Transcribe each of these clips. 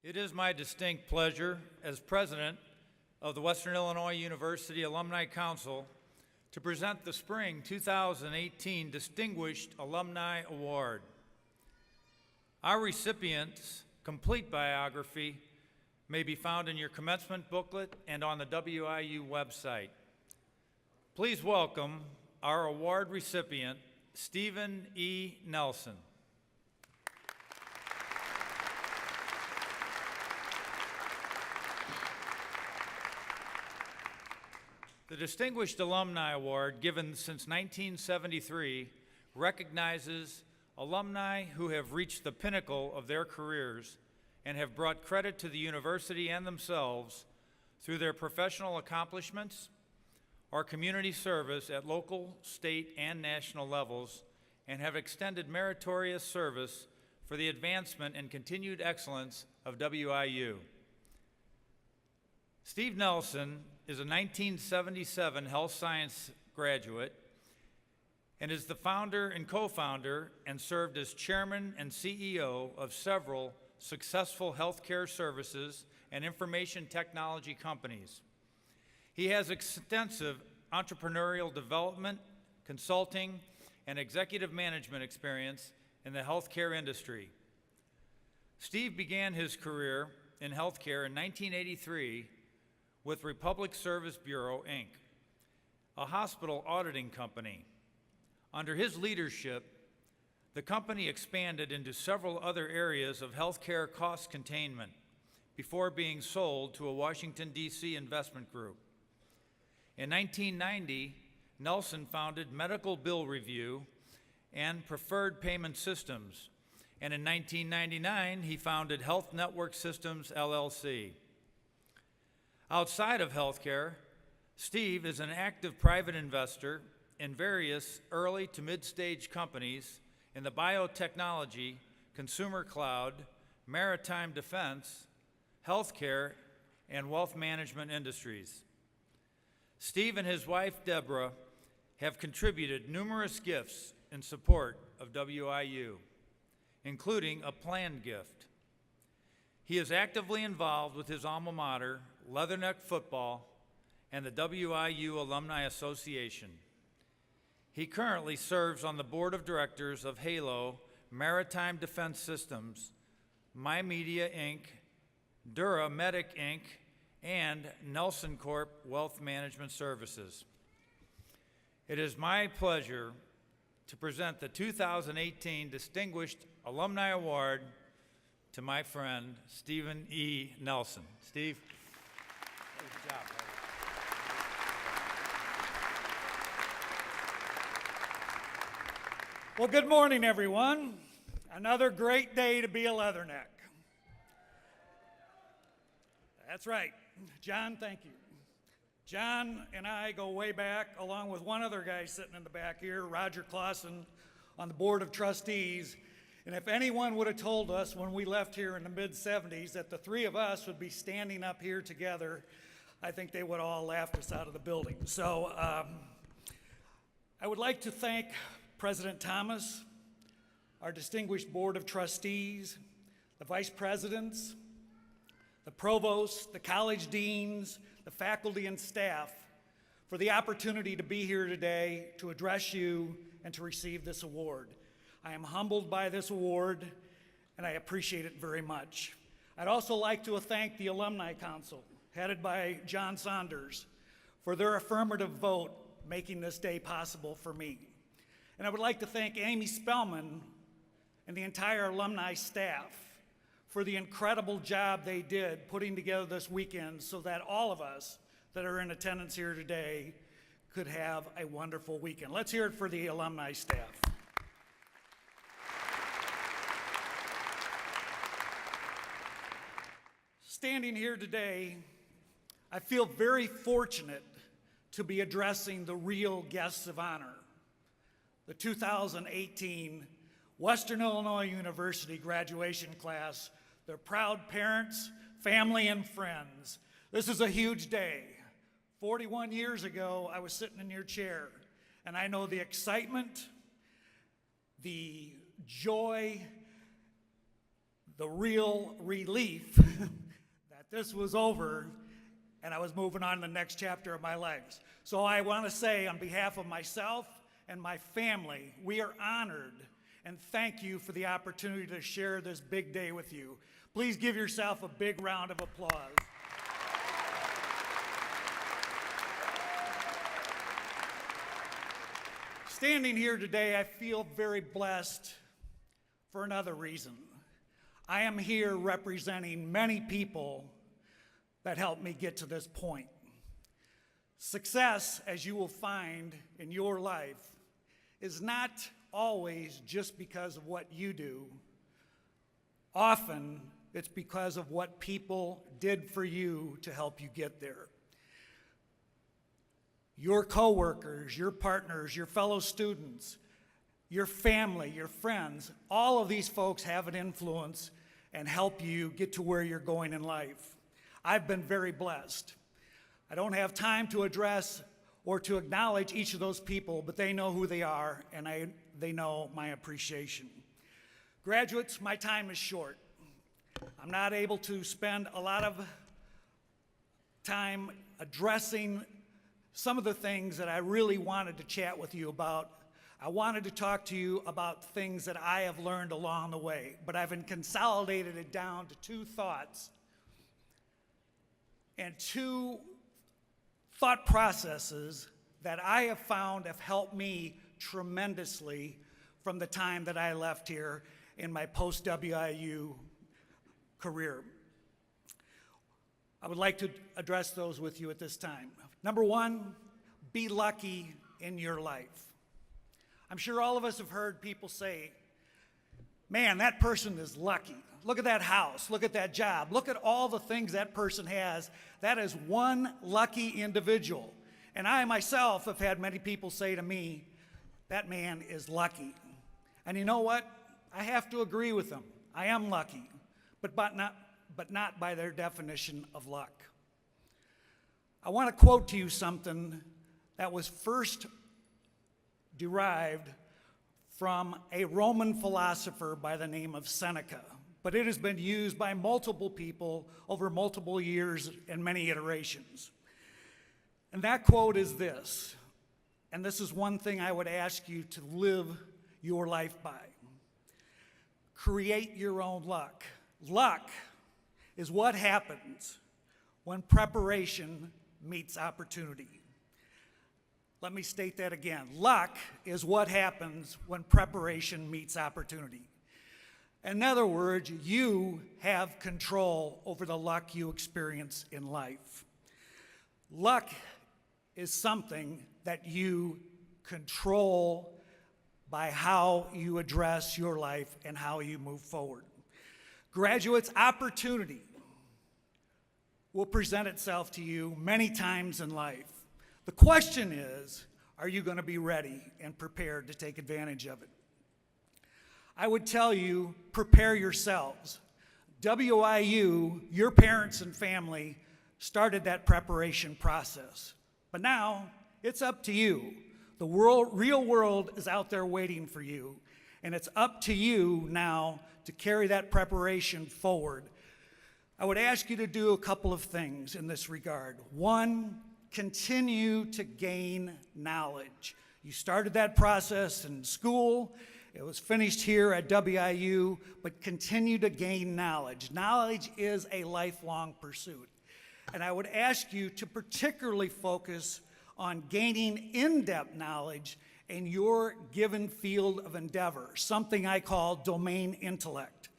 It is my distinct pleasure as president of the Western Illinois University Alumni Council to present the Spring 2018 Distinguished Alumni Award. Our recipient's complete biography may be found in your commencement booklet and on the WIU website. Please welcome our award recipient, Stephen E. Nelson. The Distinguished Alumni Award, given since 1973, recognizes alumni who have reached the pinnacle of their careers and have brought credit to the university and themselves through their professional accomplishments or community service at local, state, and national levels, and have extended meritorious service for the advancement and continued excellence of WIU. Steve Nelson is a 1977 health science graduate and is the founder and co-founder and served as chairman and CEO of several successful healthcare services and information technology companies. He has extensive entrepreneurial development, consulting, and executive management experience in the healthcare industry. Steve began his career in healthcare in 1983 with Republic Service Bureau, Inc., a hospital auditing company. Under his leadership, the company expanded into several other areas of healthcare cost containment before being sold to a Washington, D.C. investment group. In 1990, Nelson founded Medical Bill Review and Preferred Payment Systems, and in 1999, he founded Health Network Systems, LLC. Outside of healthcare, Steve is an active private investor in various early to mid-stage companies in the biotechnology, consumer cloud, maritime defense, healthcare, and wealth management industries. Steve and his wife, Deborah, have contributed numerous gifts in support of WIU, including a planned gift. He is actively involved with his alma mater, Leatherneck Football, and the WIU Alumni Association. He currently serves on the board of directors of Halo Maritime Defense Systems, MyMedia Inc., Dura Medic Inc., and Nelson Corp Wealth Management Services. It is my pleasure to present the 2018 Distinguished Alumni Award to my friend, Stephen E. Nelson. Steve. Good job, buddy. Well, good morning, everyone. Another great day to be a Leatherneck. That's right. John, thank you. John and I go way back, along with one other guy sitting in the back here, Roger Clausen, on the board of trustees. And if anyone would have told us when we left here in the mid-'70s that the three of us would be standing up here together, I think they would all laughed us out of the building. So I would like to thank President Thomas, our distinguished board of trustees, the vice presidents, the provosts, the college deans, the faculty and staff for the opportunity to be here today to address you and to receive this award. I am humbled by this award, and I appreciate it very much. I'd also like to thank the Alumni Council, headed by John Saunders, for their affirmative vote making this day possible for me. And I would like to thank Amy Spellman and the entire alumni staff for the incredible job they did putting together this weekend so that all of us that are in attendance here today could have a wonderful weekend. Let's hear it for the alumni staff. Standing here today, I feel very fortunate to be addressing the real guests of honor, the 2018 Western Illinois University graduation class, their proud parents, family, and friends. This is a huge day. 41 years ago, I was sitting in your chair, and I know the excitement, the joy, the real relief that this was over and I was moving on to the next chapter of my life. So I want to say on behalf of myself and my family, we are honored and thank you for the opportunity to share this big day with you. Please give yourself a big round of applause. Standing here today, I feel very blessed for another reason. I am here representing many people that helped me get to this point. Success, as you will find in your life, is not always just because of what you do. Often, it's because of what people did for you to help you get there. Your coworkers, your partners, your fellow students, your family, your friends, all of these folks have an influence and help you get to where you're going in life. I've been very blessed. I don't have time to address or to acknowledge each of those people, but they know who they are, and they know my appreciation. Graduates, my time is short. I'm not able to spend a lot of time addressing some of the things that I really wanted to chat with you about. I wanted to talk to you about things that I have learned along the way, but I've consolidated it down to two thoughts and two thought processes that I have found have helped me tremendously from the time that I left here in my post-WIU career. I would like to address those with you at this time. Number one, be lucky in your life. I'm sure all of us have heard people say, man, that person is lucky. Look at that house, look at that job, look at all the things that person has. That is one lucky individual. And I myself have had many people say to me, that man is lucky. And you know what? I have to agree with them. I am lucky, but not by their definition of luck. I want to quote to you something that was first derived from a Roman philosopher by the name of Seneca, but it has been used by multiple people over multiple years and many iterations. And that quote is this, and this is one thing I would ask you to live your life by. Create your own luck. Luck is what happens when preparation meets opportunity. Let me state that again. Luck is what happens when preparation meets opportunity. In other words, you have control over the luck you experience in life. Luck is something that you control by how you address your life and how you move forward. Graduates, opportunity will present itself to you many times in life. The question is, are you going to be ready and prepared to take advantage of it? I would tell you, prepare yourselves. WIU, your parents and family, started that preparation process. But now, it's up to you. The real world is out there waiting for you, and it's up to you now to carry that preparation forward. I would ask you to do a couple of things in this regard. One, continue to gain knowledge. You started that process in school. It was finished here at WIU, but continue to gain knowledge. Knowledge is a lifelong pursuit. And I would ask you to particularly focus on gaining in-depth knowledge in your given field of endeavor, something I call domain intellect.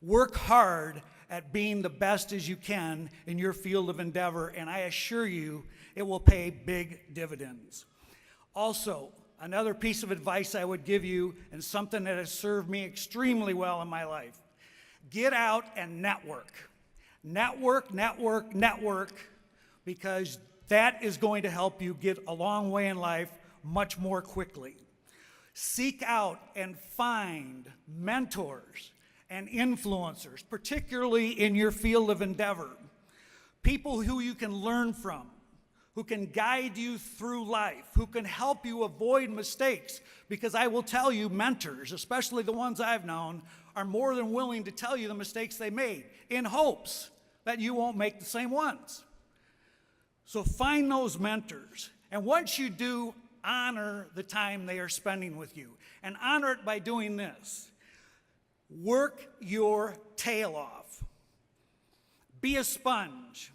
Work hard at being the best as you can in your field of endeavor, and I assure you it will pay big dividends. Also, another piece of advice I would give you, and something that has served me extremely well in my life, get out and network. Network, network, network, because that is going to help you get a long way in life much more quickly. Seek out and find mentors and influencers, particularly in your field of endeavor. People who you can learn from, who can guide you through life, who can help you avoid mistakes. Because I will tell you, mentors, especially the ones I've known, are more than willing to tell you the mistakes they made in hopes that you won't make the same ones. So find those mentors. And once you do, honor the time they are spending with you. And honor it by doing this. Work your tail off. Be a sponge.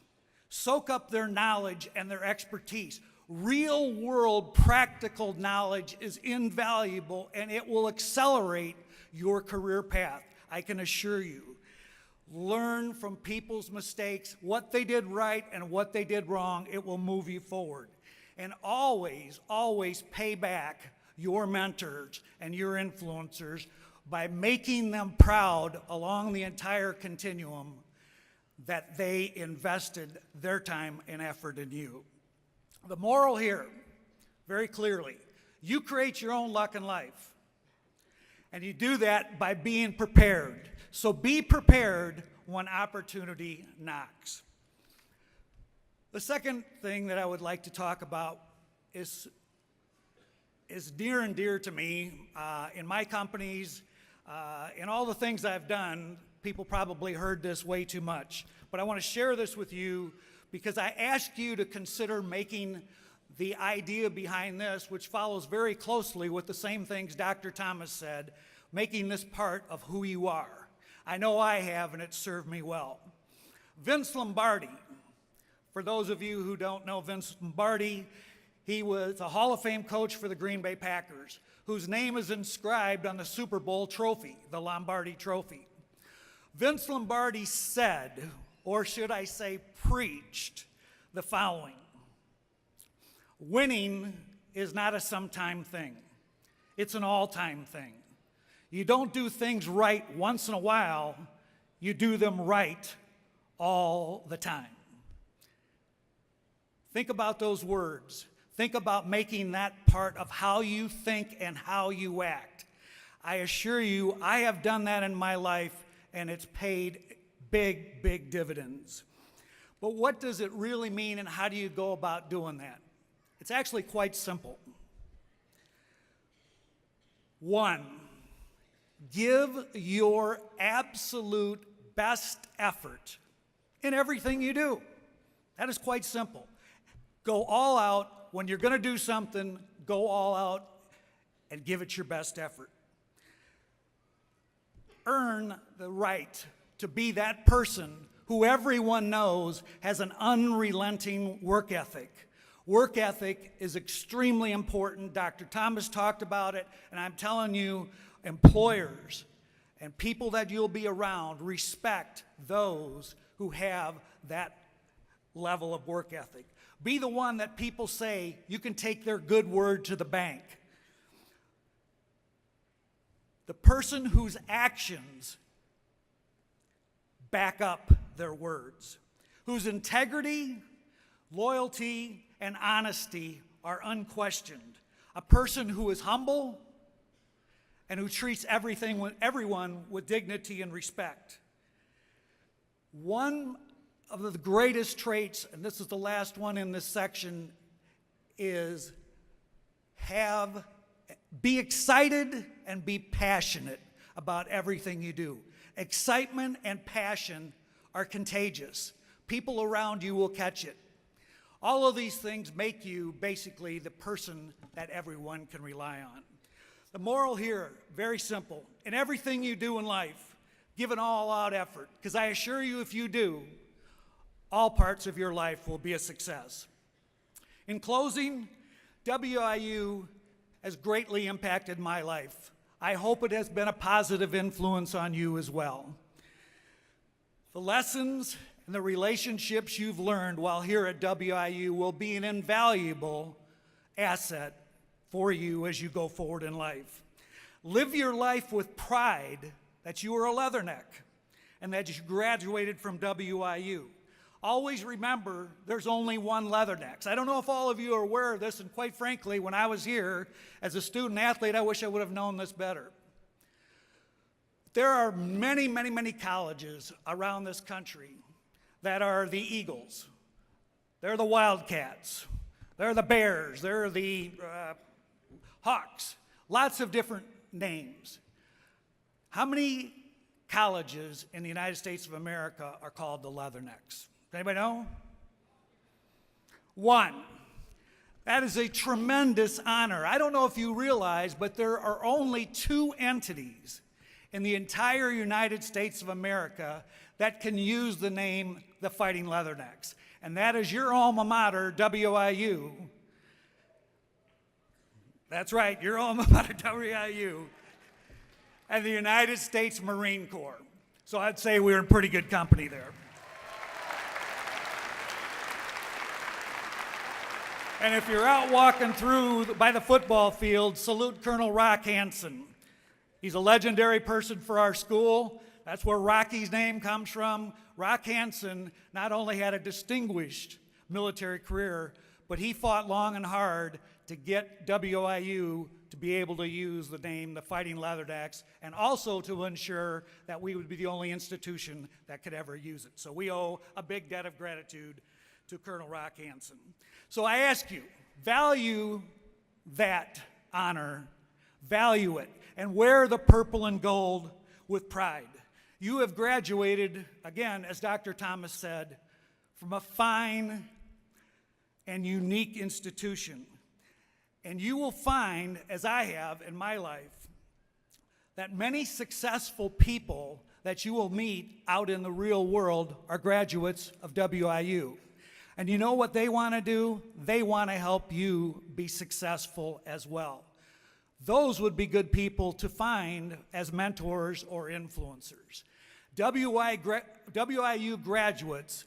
Soak up their knowledge and their expertise. Real world practical knowledge is invaluable, and it will accelerate your career path, I can assure you. Learn from people's mistakes, what they did right and what they did wrong. It will move you forward. And always, always pay back your mentors and your influencers by making them proud along the entire continuum that they invested their time and effort in you. The moral here, very clearly, you create your own luck in life. And you do that by being prepared. So be prepared when opportunity knocks. The second thing that I would like to talk about is near and dear to me. In my companies, in all the things I've done, people probably heard this way too much. But I want to share this with you because I ask you to consider making the idea behind this, which follows very closely with the same things Dr. Thomas said, making this part of who you are. I know I have, and it served me well. Vince Lombardi, for those of you who don't know Vince Lombardi, he was a Hall of Fame coach for the Green Bay Packers, whose name is inscribed on the Super Bowl trophy, the Lombardi Trophy. Vince Lombardi said, or should I say preached, the following: winning is not a sometime thing. It's an all-time thing. You don't do things right once in a while, you do them right all the time. Think about those words. Think about making that part of how you think and how you act. I assure you, I have done that in my life, and it's paid big, big dividends. But what does it really mean, and how do you go about doing that? It's actually quite simple. 1, give your absolute best effort in everything you do. That is quite simple. Go all out. When you're going to do something, go all out and give it your best effort. Earn the right to be that person who everyone knows has an unrelenting work ethic. Work ethic is extremely important. Dr. Thomas talked about it, and I'm telling you, employers and people that you'll be around, respect those who have that level of work ethic. Be the one that people say you can take their good word to the bank. The person whose actions back up their words, whose integrity, loyalty, and honesty are unquestioned. A person who is humble and who treats everyone with dignity and respect. One of the greatest traits, and this is the last one in this section, is be excited and be passionate about everything you do. Excitement and passion are contagious. People around you will catch it. All of these things make you basically the person that everyone can rely on. The moral here, very simple. In everything you do in life, give an all-out effort, because I assure you if you do, all parts of your life will be a success. In closing, WIU has greatly impacted my life. I hope it has been a positive influence on you as well. The lessons and the relationships you've learned while here at WIU will be an invaluable asset for you as you go forward in life. Live your life with pride that you are a Leatherneck and that you graduated from WIU. Always remember, there's only one Leathernecks. I don't know if all of you are aware of this, and quite frankly, when I was here as a student athlete, I wish I would have known this better. There are many, many, many colleges around this country that are the Eagles. They're the Wildcats. They're the Bears. They're the Hawks. Lots of different names. How many colleges in the United States of America are called the Leathernecks. Anybody know? 1. That is a tremendous honor. I don't know if you realize, but there are only 2 entities in the entire United States of America that can use the name the Fighting Leathernecks. And that is your alma mater, WIU. That's right, your alma mater, WIU, and the United States Marine Corps. So I'd say we're in pretty good company there. And if you're out walking through by the football field, salute Colonel Rock Hansen. He's a legendary person for our school. That's where Rocky's name comes from. Rock Hansen not only had a distinguished military career, but he fought long and hard to get WIU to be able to use the name the Fighting Leathernecks, and also to ensure that we would be the only institution that could ever use it. So we owe a big debt of gratitude to Colonel Rock Hansen. So I ask you, value that honor, value it, and wear the purple and gold with pride. You have graduated, again, as Dr. Thomas said, from a fine and unique institution. And you will find, as I have in my life, that many successful people that you will meet out in the real world are graduates of WIU. And you know what they want to do? They want to help you be successful as well. Those would be good people to find as mentors or influencers. WIU graduates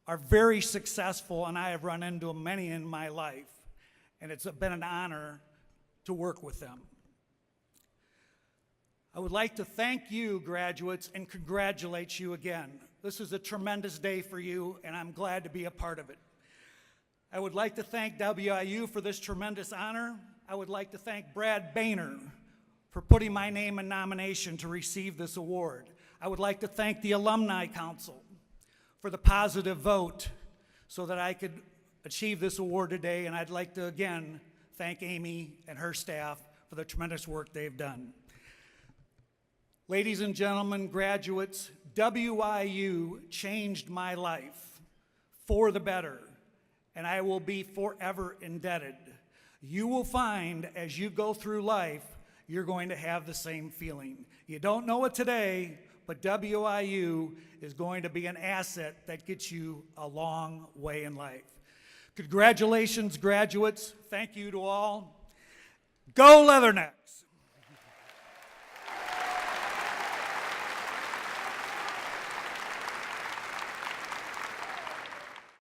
are very successful, and I have run into many in my life, and it's been an honor to work with them. I would like to thank you, graduates, and congratulate you again. This is a tremendous day for you, and I'm glad to be a part of it. I would like to thank WIU for this tremendous honor. I would like to thank Brad Boehner for putting my name in nomination to receive this award. I would like to thank the Alumni Council for the positive vote so that I could achieve this award today, and I'd like to again thank Amy and her staff for the tremendous work they've done. Ladies and gentlemen, graduates, WIU changed my life for the better, and I will be forever indebted. You will find as you go through life, you're going to have the same feeling. You don't know it today, but WIU is going to be an asset that gets you a long way in life. Congratulations, graduates. Thank you to all. Go Leathernecks!